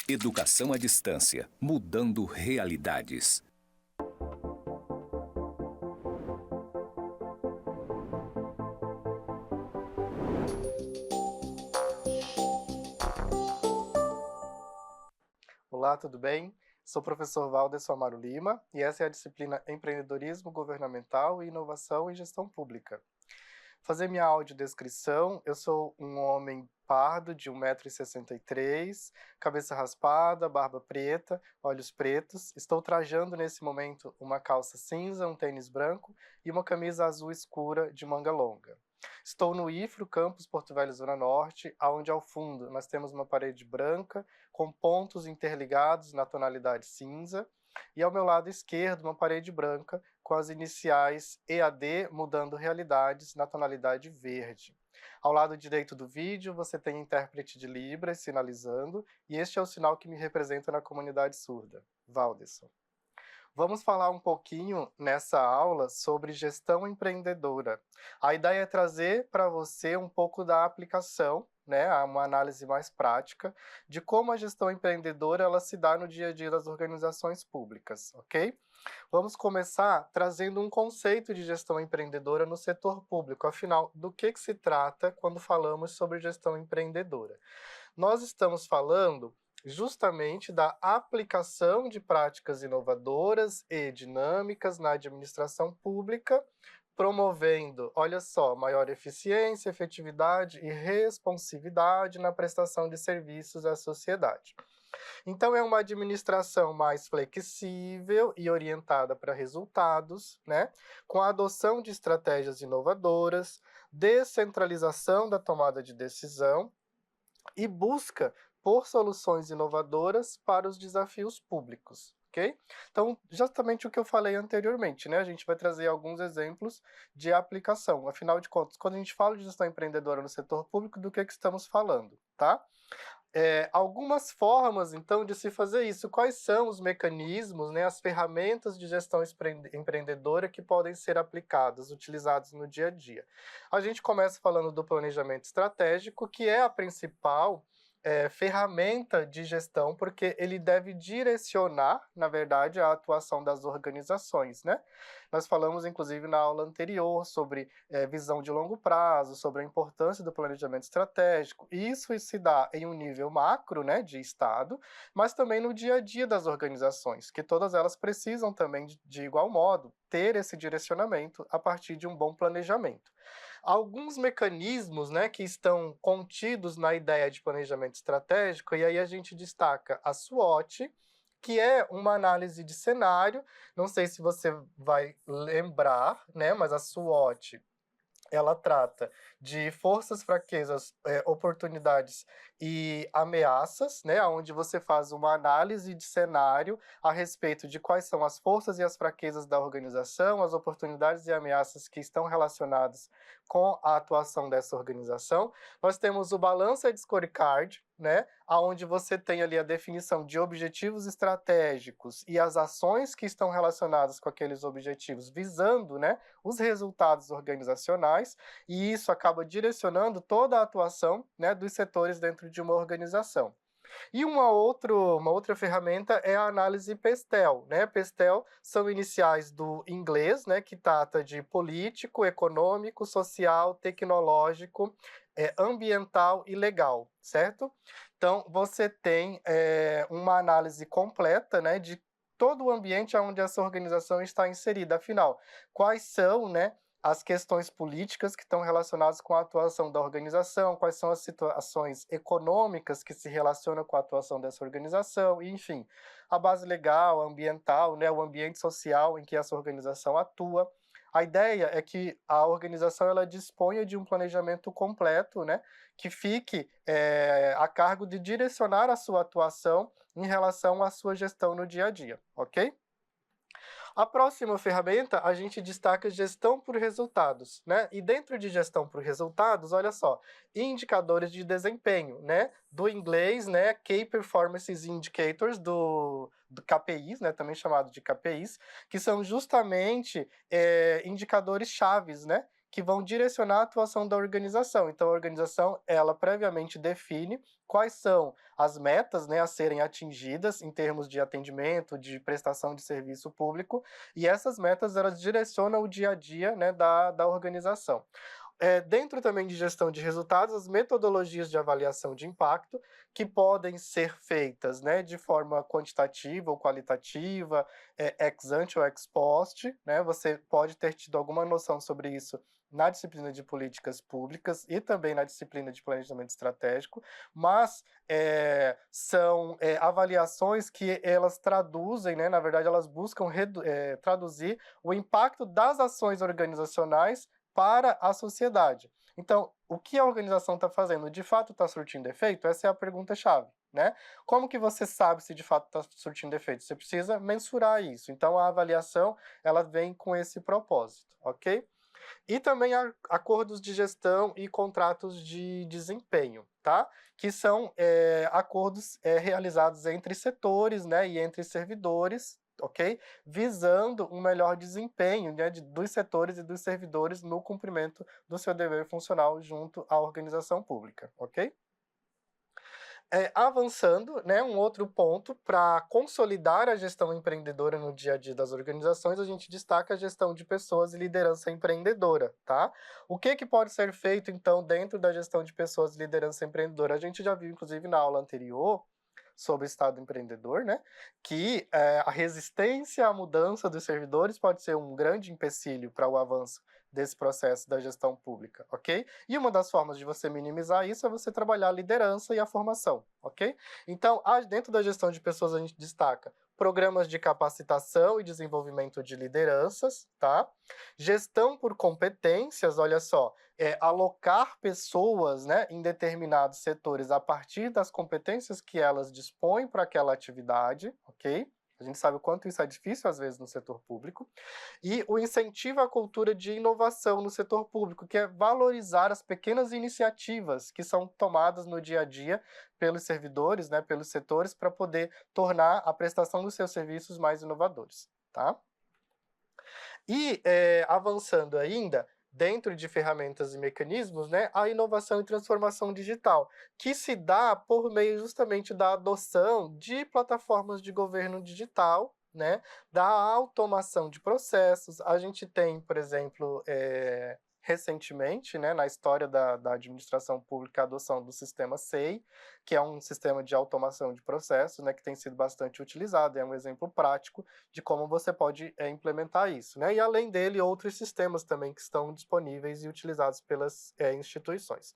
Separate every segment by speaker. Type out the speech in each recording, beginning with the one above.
Speaker 1: Educação à distância, mudando realidades.
Speaker 2: Olá, tudo bem? Sou o professor Valderson Amaro Lima e essa é a disciplina Empreendedorismo Governamental e Inovação em Gestão Pública. Fazer minha audiodescrição, eu sou um homem pardo de 1,63 m, cabeça raspada, barba preta, olhos pretos. Estou trajando nesse momento uma calça cinza, um tênis branco e uma camisa azul escura de manga longa. Estou no IFRO, campus Porto Velho, Zona Norte, onde ao fundo nós temos uma parede branca com pontos interligados na tonalidade cinza, e ao meu lado esquerdo uma parede branca com as iniciais EAD mudando realidades na tonalidade verde. Ao lado direito do vídeo você tem intérprete de Libras sinalizando, e este é o sinal que me representa na comunidade surda, Valderson. Vamos falar um pouquinho nessa aula sobre gestão empreendedora. A ideia é trazer para você um pouco da aplicação, né, uma análise mais prática de como a gestão empreendedora ela se dá no dia a dia das organizações públicas, ok? Vamos começar trazendo um conceito de gestão empreendedora no setor público. Afinal, do que se trata quando falamos sobre gestão empreendedora? Nós estamos falando justamente da aplicação de práticas inovadoras e dinâmicas na administração pública, promovendo, olha só, maior eficiência, efetividade e responsividade na prestação de serviços à sociedade. Então, é uma administração mais flexível e orientada para resultados, né? Com a adoção de estratégias inovadoras, descentralização da tomada de decisão e busca por soluções inovadoras para os desafios públicos, ok? Então, justamente o que eu falei anteriormente, né? A gente vai trazer alguns exemplos de aplicação. Afinal de contas, quando a gente fala de gestão empreendedora no setor público, do que estamos falando, tá? Algumas formas, então, de se fazer isso. Quais são os mecanismos, né, as ferramentas de gestão empreendedora que podem ser aplicadas, utilizadas no dia a dia? A gente começa falando do planejamento estratégico, que é a principal ferramenta de gestão, porque ele deve direcionar, na verdade, a atuação das organizações, né? Nós falamos, inclusive, na aula anterior sobre visão de longo prazo, sobre a importância do planejamento estratégico. Isso se dá em um nível macro, né, de Estado, mas também no dia a dia das organizações, que todas elas precisam também, de igual modo, ter esse direcionamento a partir de um bom planejamento. Alguns mecanismos, né, que estão contidos na ideia de planejamento estratégico, e aí a gente destaca a SWOT, que é uma análise de cenário. Não sei se você vai lembrar, né, mas a SWOT ela trata de forças, fraquezas, oportunidades e ameaças, né, onde você faz uma análise de cenário a respeito de quais são as forças e as fraquezas da organização, as oportunidades e ameaças que estão relacionadas com a atuação dessa organização. Nós temos o Balanced Scorecard, né, onde você tem ali a definição de objetivos estratégicos e as ações que estão relacionadas com aqueles objetivos, visando, né, os resultados organizacionais, e isso acaba direcionando toda a atuação, né, dos setores dentro de uma organização. E uma outra ferramenta é a análise PESTEL, né? PESTEL são iniciais do inglês, né, que trata de político, econômico, social, tecnológico, ambiental e legal, certo? Então, você tem uma análise completa, né, de todo o ambiente onde essa organização está inserida. Afinal, quais são, né, as questões políticas que estão relacionadas com a atuação da organização, quais são as situações econômicas que se relacionam com a atuação dessa organização, e, enfim, a base legal, ambiental, né, o ambiente social em que essa organização atua. A ideia é que a organização ela disponha de um planejamento completo, né, que fique a cargo de direcionar a sua atuação em relação à sua gestão no dia a dia, ok? A próxima ferramenta, a gente destaca gestão por resultados, né? E dentro de gestão por resultados, olha só, indicadores de desempenho, né? Do inglês, né? Key Performance Indicators, do KPIs, né? Também chamado de KPIs, que são justamente indicadores chaves, né? que vão direcionar a atuação da organização. Então, a organização, ela previamente define quais são as metas, né, a serem atingidas em termos de atendimento, de prestação de serviço público, e essas metas, elas direcionam o dia a dia, né, da organização. Dentro também de gestão de resultados, as metodologias de avaliação de impacto, que podem ser feitas, né, de forma quantitativa ou qualitativa, ex ante ou ex post, né, você pode ter tido alguma noção sobre isso na disciplina de políticas públicas e também na disciplina de planejamento estratégico, mas são avaliações que elas traduzem, né, na verdade elas buscam traduzir o impacto das ações organizacionais para a sociedade. Então, o que a organização está fazendo? De fato está surtindo efeito? Essa é a pergunta-chave, né? Como que você sabe se de fato está surtindo efeito? Você precisa mensurar isso. Então, a avaliação, ela vem com esse propósito, ok? E também acordos de gestão e contratos de desempenho, tá? Que são acordos realizados entre setores, né, e entre servidores, ok? Visando um melhor desempenho, né, dos setores e dos servidores no cumprimento do seu dever funcional junto à organização pública, ok? Avançando, né, um outro ponto para consolidar a gestão empreendedora no dia a dia das organizações, a gente destaca a gestão de pessoas e liderança empreendedora, tá? O que pode ser feito, então, dentro da gestão de pessoas e liderança empreendedora? A gente já viu, inclusive, na aula anterior, sobre o Estado empreendedor, né, que a resistência à mudança dos servidores pode ser um grande empecilho para o avanço desse processo da gestão pública, ok? E uma das formas de você minimizar isso é você trabalhar a liderança e a formação, ok? Então, dentro da gestão de pessoas, a gente destaca programas de capacitação e desenvolvimento de lideranças, tá? Gestão por competências, olha só, alocar pessoas, né, em determinados setores a partir das competências que elas dispõem para aquela atividade, ok? A gente sabe o quanto isso é difícil, às vezes, no setor público. E o incentivo à cultura de inovação no setor público, que é valorizar as pequenas iniciativas que são tomadas no dia a dia pelos servidores, né, pelos setores, para poder tornar a prestação dos seus serviços mais inovadores, tá? E, avançando ainda, dentro de ferramentas e mecanismos, né, a inovação e transformação digital, que se dá por meio justamente da adoção de plataformas de governo digital, né, da automação de processos. A gente tem, por exemplo, recentemente, né, na história da administração pública, a adoção do sistema SEI, que é um sistema de automação de processos, né, que tem sido bastante utilizado, é um exemplo prático de como você pode implementar isso, né? E além dele, outros sistemas também que estão disponíveis e utilizados pelas instituições.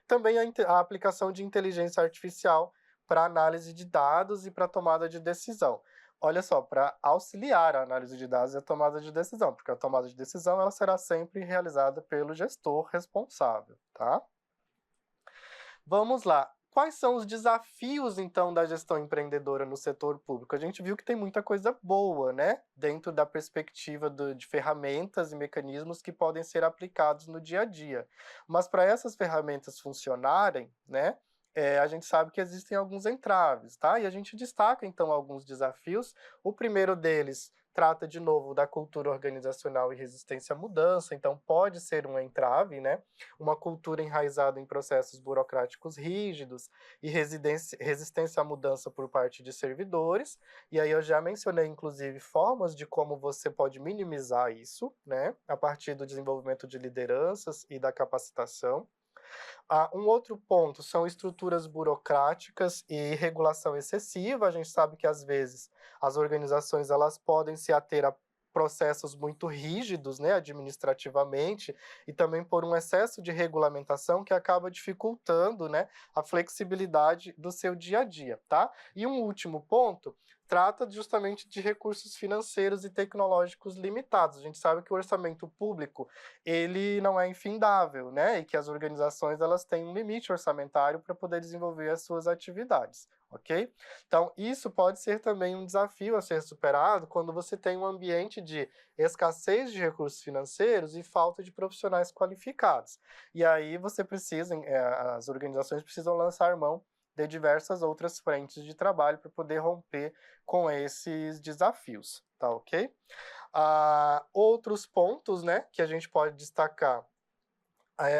Speaker 2: Também a aplicação de inteligência artificial para análise de dados e para tomada de decisão. Olha só, para auxiliar a análise de dados e a tomada de decisão, porque a tomada de decisão ela será sempre realizada pelo gestor responsável, tá? Vamos lá. Quais são os desafios, então, da gestão empreendedora no setor público? A gente viu que tem muita coisa boa, né? Dentro da perspectiva de ferramentas e mecanismos que podem ser aplicados no dia a dia. Mas para essas ferramentas funcionarem, né? A gente sabe que existem alguns entraves, tá? E a gente destaca, então, alguns desafios. O primeiro deles trata, de novo, da cultura organizacional e resistência à mudança, então pode ser um entrave, né? Uma cultura enraizada em processos burocráticos rígidos e resistência à mudança por parte de servidores. E aí eu já mencionei, inclusive, formas de como você pode minimizar isso, né? A partir do desenvolvimento de lideranças e da capacitação. Um outro ponto são estruturas burocráticas e regulação excessiva. A gente sabe que, às vezes, as organizações elas podem se ater a processos muito rígidos, né, administrativamente, e também por um excesso de regulamentação que acaba dificultando, né, a flexibilidade do seu dia a dia, tá? E um último ponto trata justamente de recursos financeiros e tecnológicos limitados. A gente sabe que o orçamento público ele não é infindável, né? E que as organizações elas têm um limite orçamentário para poder desenvolver as suas atividades, ok? Então, isso pode ser também um desafio a ser superado quando você tem um ambiente de escassez de recursos financeiros e falta de profissionais qualificados. E aí você precisa, as organizações precisam lançar mão de diversas outras frentes de trabalho para poder romper com esses desafios, tá ok? Outros pontos, né, que a gente pode destacar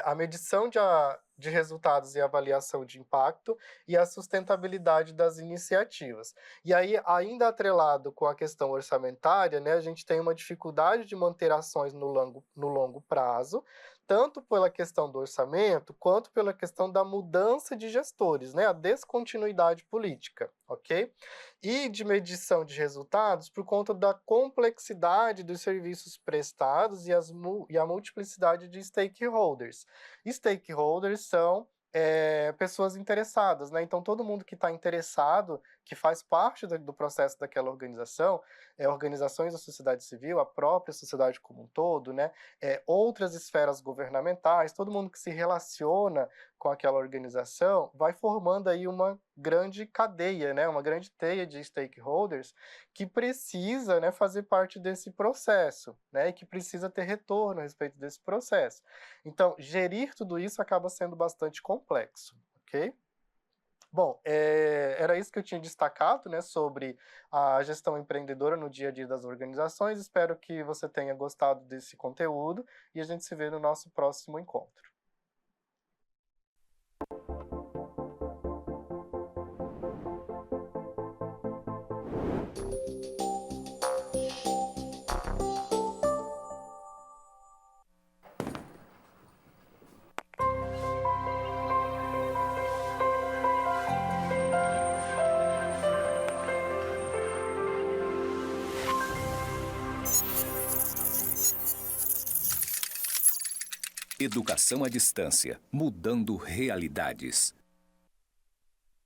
Speaker 2: a medição de resultados e avaliação de impacto e a sustentabilidade das iniciativas. E aí, ainda atrelado com a questão orçamentária, né, a gente tem uma dificuldade de manter ações no longo prazo, tanto pela questão do orçamento, quanto pela questão da mudança de gestores, né, a descontinuidade política, ok? E de medição de resultados por conta da complexidade dos serviços prestados e a multiplicidade de stakeholders. Stakeholders são pessoas interessadas, né? Então, todo mundo que está interessado, que faz parte do processo daquela organização, organizações da sociedade civil, a própria sociedade como um todo, né? Outras esferas governamentais, todo mundo que se relaciona com aquela organização, vai formando aí uma grande cadeia, né? Uma grande teia de stakeholders que precisa, né, fazer parte desse processo, né? E que precisa ter retorno a respeito desse processo. Então, gerir tudo isso acaba sendo bastante complexo, ok? Bom, era isso que eu tinha destacado, né, sobre a gestão empreendedora no dia a dia das organizações. Espero que você tenha gostado desse conteúdo e a gente se vê no nosso próximo encontro.
Speaker 1: Educação à distância, mudando realidades.